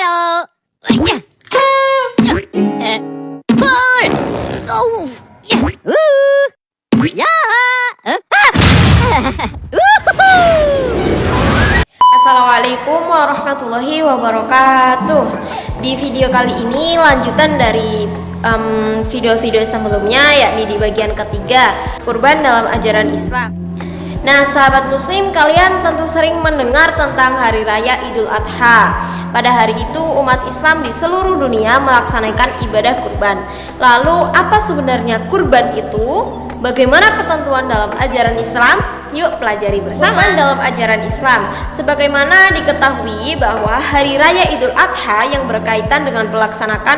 Halo. Ya. Pul. Oh. Ya. Ya. Assalamualaikum warahmatullahi wabarakatuh. Di video kali ini lanjutan dari video-video sebelumnya, yakni di bagian ketiga, kurban dalam ajaran Islam. Nah, sahabat muslim, kalian tentu sering mendengar tentang Hari Raya Idul Adha. Pada hari itu umat Islam di seluruh dunia melaksanakan ibadah kurban. Lalu apa sebenarnya kurban itu? Bagaimana ketentuan dalam ajaran Islam? Yuk pelajari bersama. Kurban dalam ajaran Islam, sebagaimana diketahui bahwa Hari Raya Idul Adha yang berkaitan dengan pelaksanaan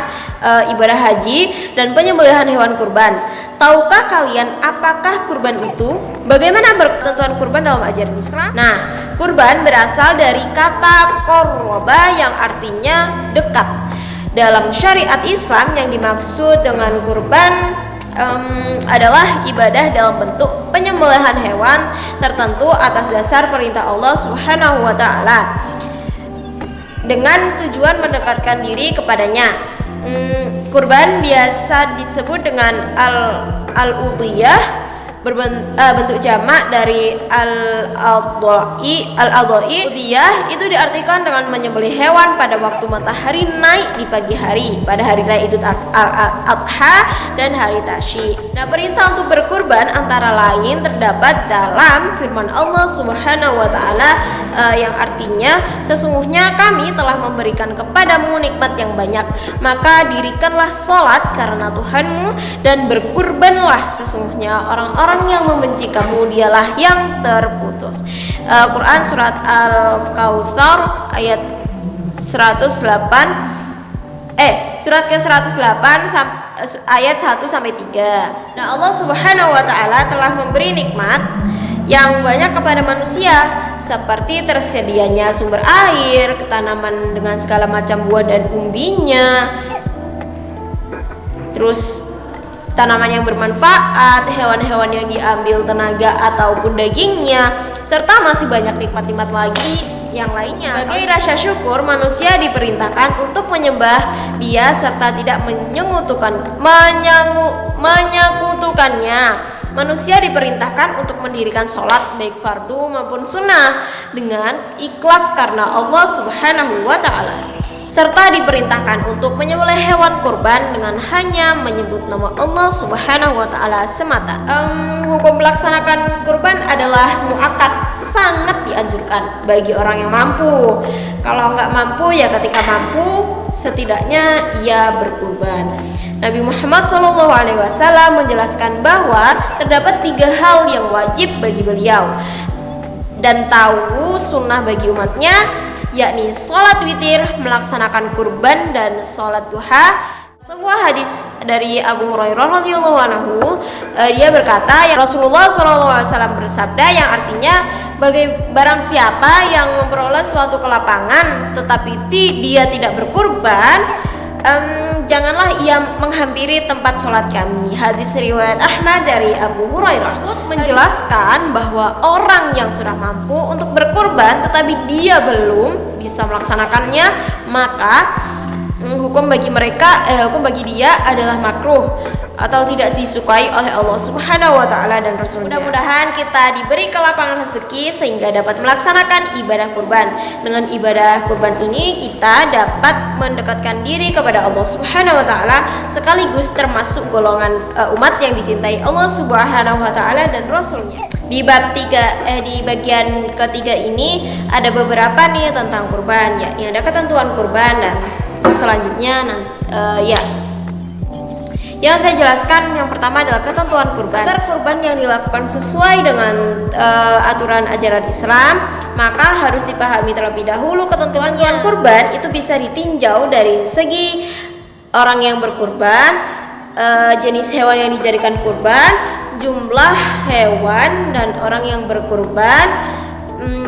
ibadah haji dan penyembelihan hewan kurban. Tahukah kalian apakah kurban itu? Bagaimana ketentuan kurban dalam ajaran Islam? Nah, kurban berasal dari kata qurba yang artinya dekat. Dalam syariat Islam yang dimaksud dengan kurban adalah ibadah dalam bentuk penyembelihan hewan tertentu atas dasar perintah Allah Subhanahu wa taala dengan tujuan mendekatkan diri kepadanya. Kurban biasa disebut dengan al-udhiyah, bentuk jamak dari al-adha'i. Udhiyah itu diartikan dengan menyembelih hewan pada waktu matahari naik di pagi hari pada hari raya Idul Adha dan hari Tasyrik. Nah, perintah untuk berkurban antara lain terdapat dalam firman Allah Subhanahu wa taala yang artinya, sesungguhnya kami telah memberikan kepadamu nikmat yang banyak, maka dirikanlah sholat karena Tuhanmu dan berkurbanlah, sesungguhnya orang-orang yang membenci kamu dialah yang terputus. Quran surat Al-Kautsar ayat 108 surat ke-108 ayat 1 sampai 3. Nah, Allah Subhanahu wa taala telah memberi nikmat yang banyak kepada manusia, seperti tersedianya sumber air, tanaman dengan segala macam buah dan umbinya, terus tanaman yang bermanfaat, hewan-hewan yang diambil tenaga ataupun dagingnya, serta masih banyak nikmat-nikmat lagi yang lainnya. Sebagai rasa syukur, manusia diperintahkan untuk menyembah Dia serta tidak menyekutukannya. Manusia diperintahkan untuk mendirikan sholat baik fardu maupun sunnah dengan ikhlas karena Allah Subhanahu wa taala, serta diperintahkan untuk menyembelih hewan kurban dengan hanya menyebut nama Allah Subhanahu wa taala semata. Hukum melaksanakan kurban adalah muakkad, sangat dianjurkan bagi orang yang mampu. Kalau nggak mampu, ya ketika mampu setidaknya ia berkurban. Nabi Muhammad SAW menjelaskan bahwa terdapat 3 hal yang wajib bagi beliau dan tahu sunnah bagi umatnya, yakni sholat witir, melaksanakan kurban, dan sholat duha. Sebuah hadis dari Abu Hurairah radhiyallahu anhu, dia berkata, ya Rasulullah SAW bersabda, yang artinya, barang siapa yang memperoleh suatu kelapangan tetapi dia tidak berkurban, janganlah ia menghampiri tempat sholat kami. Hadis riwayat Ahmad dari Abu Hurairah menjelaskan bahwa orang yang sudah mampu untuk berkurban tetapi dia belum bisa melaksanakannya, maka hukum bagi dia adalah makruh atau tidak disukai oleh Allah Subhanahu wa taala dan Rasulnya. Mudah-mudahan kita diberi kelapangan rezeki sehingga dapat melaksanakan ibadah kurban. Dengan ibadah kurban ini kita dapat mendekatkan diri kepada Allah Subhanahu wa taala, sekaligus termasuk golongan umat yang dicintai Allah Subhanahu wa taala dan Rasulnya. Di bab 3 di bagian ketiga ini ada beberapa nih tentang kurban, yakni ada ketentuan kurban, dan selanjutnya yang saya jelaskan yang pertama adalah ketentuan kurban. Agar kurban yang dilakukan sesuai dengan aturan ajaran Islam, maka harus dipahami terlebih dahulu ketentuan kurban itu bisa ditinjau dari segi orang yang berkurban, jenis hewan yang dijadikan kurban, jumlah hewan dan orang yang berkurban,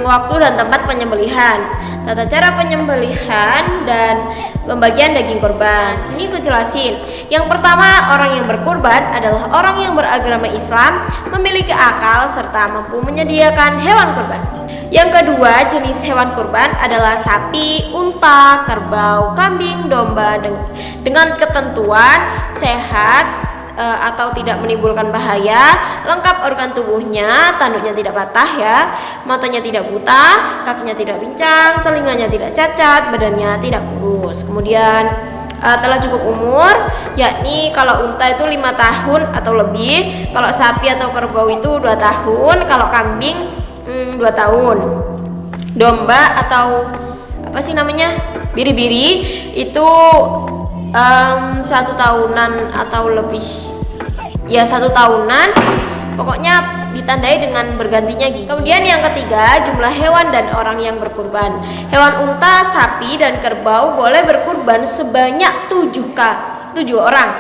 waktu dan tempat penyembelihan, tata cara penyembelihan, dan pembagian daging kurban. Ini aku jelasin. Yang pertama, orang yang berkurban adalah orang yang beragama Islam, memiliki akal serta mampu menyediakan hewan kurban. Yang kedua, jenis hewan kurban adalah sapi, unta, kerbau, kambing, domba dengan ketentuan sehat atau tidak menimbulkan bahaya, lengkap organ tubuhnya, tanduknya tidak patah ya, matanya tidak buta, kakinya tidak pincang, telinganya tidak cacat, badannya tidak kurus. Kemudian telah cukup umur, yakni kalau unta itu 5 tahun atau lebih, kalau sapi atau kerbau itu 2 tahun, kalau kambing 2 tahun. Domba atau apa sih namanya, biri-biri itu 1 tahunan atau lebih, ya 1 tahunan, pokoknya ditandai dengan bergantinya gigi. Kemudian yang ketiga, jumlah hewan dan orang yang berkurban. Hewan unta, sapi, dan kerbau boleh berkurban sebanyak 7 orang.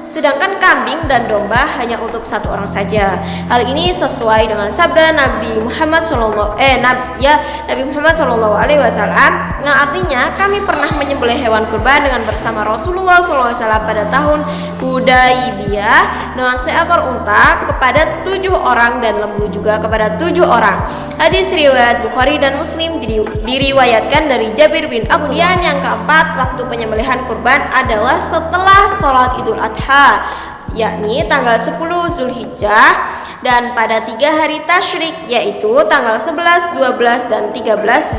Sedangkan kambing dan domba hanya untuk 1 orang saja. Hal ini sesuai dengan sabda Nabi Muhammad SAW yang artinya kami pernah menyembelih hewan kurban dengan bersama Rasulullah SAW pada tahun Hudaibiyah dengan seekor unta kepada 7 orang dan lembu juga kepada 7 orang. Hadis riwayat Bukhari dan Muslim diriwayatkan dari Jabir bin Abdullah. Kemudian yang keempat, waktu penyembelihan kurban adalah setelah sholat Idul Adha, yakni tanggal 10 Zulhijjah dan pada 3 hari tasyrik, yaitu tanggal 11, 12, dan 13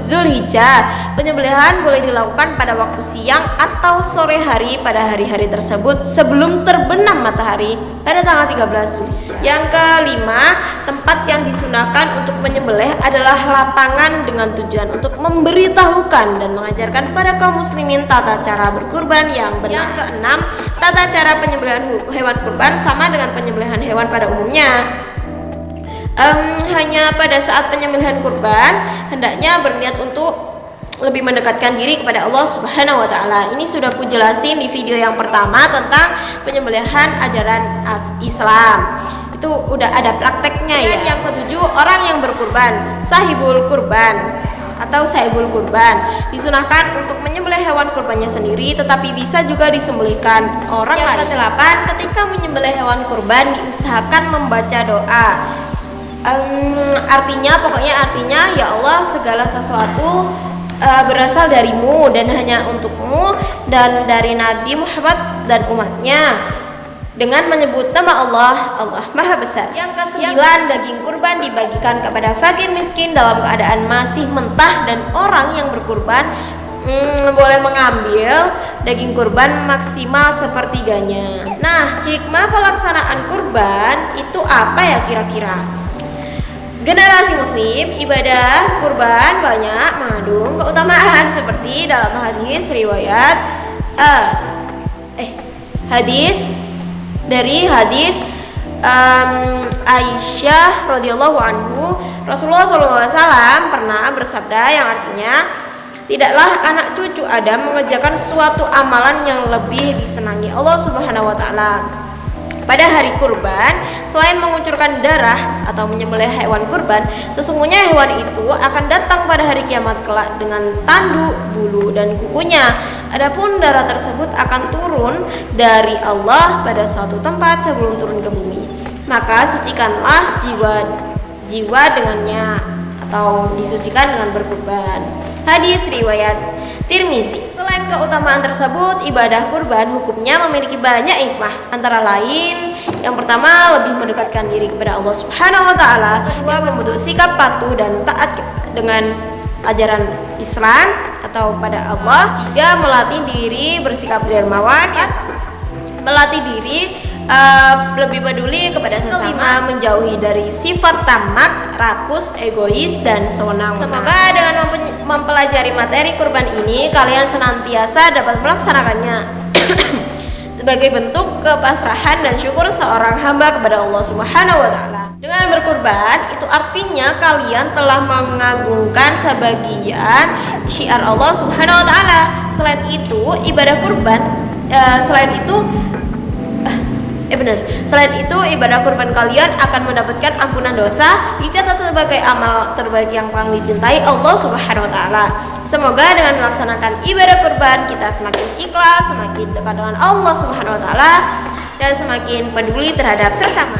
Zulhijjah. Penyembelihan boleh dilakukan pada waktu siang atau sore hari pada hari-hari tersebut sebelum terbenam matahari pada tanggal 13 Zulhijjah. Yang kelima, tempat yang disunahkan untuk menyembelih adalah lapangan dengan tujuan untuk memberitahukan dan mengajarkan pada kaum muslimin tata cara berkurban yang benar. Yang keenam, tata cara penyembelihan hewan kurban sama dengan penyembelihan hewan pada umumnya. Hanya pada saat penyembelihan kurban hendaknya berniat untuk lebih mendekatkan diri kepada Allah Subhanahu wa taala. Ini sudah aku jelasin di video yang pertama tentang penyembelihan ajaran Islam. Itu udah ada prakteknya ya. Yang ketujuh, orang yang berkurban, sahibul kurban atau sahibul kurban, disunahkan untuk menyembelih hewan kurbannya sendiri, tetapi bisa juga disembelihkan orang lain. Yang kedelapan, ketika menyembelih hewan kurban diusahakan membaca doa. Artinya ya Allah, segala sesuatu berasal darimu dan hanya untukmu dan dari Nabi Muhammad dan umatnya, dengan menyebut nama Allah, Allah Maha Besar. Yang kesembilan, daging kurban dibagikan kepada fakir miskin dalam keadaan masih mentah dan orang yang berkurban boleh mengambil daging kurban maksimal sepertiganya. Nah, hikmah pelaksanaan kurban itu apa ya kira-kira? Generasi muslim ibadah kurban banyak mengandung keutamaan seperti dalam hadis riwayat hadis Aisyah radhiyallahu anhu, Rasulullah SAW pernah bersabda yang artinya, tidaklah anak cucu Adam mengerjakan suatu amalan yang lebih disenangi Allah Subhanahu wa taala pada hari kurban selain mengucurkan darah atau menyembelih hewan kurban. Sesungguhnya hewan itu akan datang pada hari kiamat kelak dengan tanduk, bulu, dan kukunya. Adapun darah tersebut akan turun dari Allah pada suatu tempat sebelum turun ke bumi. Maka sucikanlah jiwa dengannya, atau disucikan dengan berkurban. Hadis riwayat Tirmizi. Selain keutamaan tersebut, ibadah kurban hukumnya memiliki banyak hikmah. Antara lain, yang pertama, lebih mendekatkan diri kepada Allah Subhanahu wa taala. Kedua, membentuk sikap patuh dan taat dengan ajaran Islam atau pada Allah. Tiga, melatih diri bersikap dermawan. Melatih diri lebih peduli kepada sesama, menjauhi dari sifat tamak, rakus, egois, dan sewenang-wenang. Semoga dengan mempelajari materi kurban ini kalian senantiasa dapat melaksanakannya sebagai bentuk kepasrahan dan syukur seorang hamba kepada Allah Subhanahu wa taala. Dengan berkurban itu artinya kalian telah mengagungkan sebagian syiar Allah Subhanahu wa taala. Selain itu, ibadah kurban Selain itu, ibadah kurban kalian akan mendapatkan ampunan dosa, dicatat sebagai amal terbaik yang paling dicintai Allah Subhanahu wa taala. Semoga dengan melaksanakan ibadah kurban kita semakin ikhlas, semakin dekat dengan Allah Subhanahu wa taala, dan semakin peduli terhadap sesama.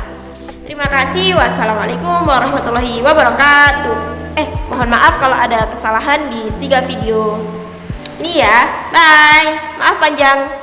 Terima Terima kasih. Wassalamualaikum warahmatullahi wabarakatuh. Mohon maaf kalau ada kesalahan di 3 video ini ya. Bye. Maaf panjang.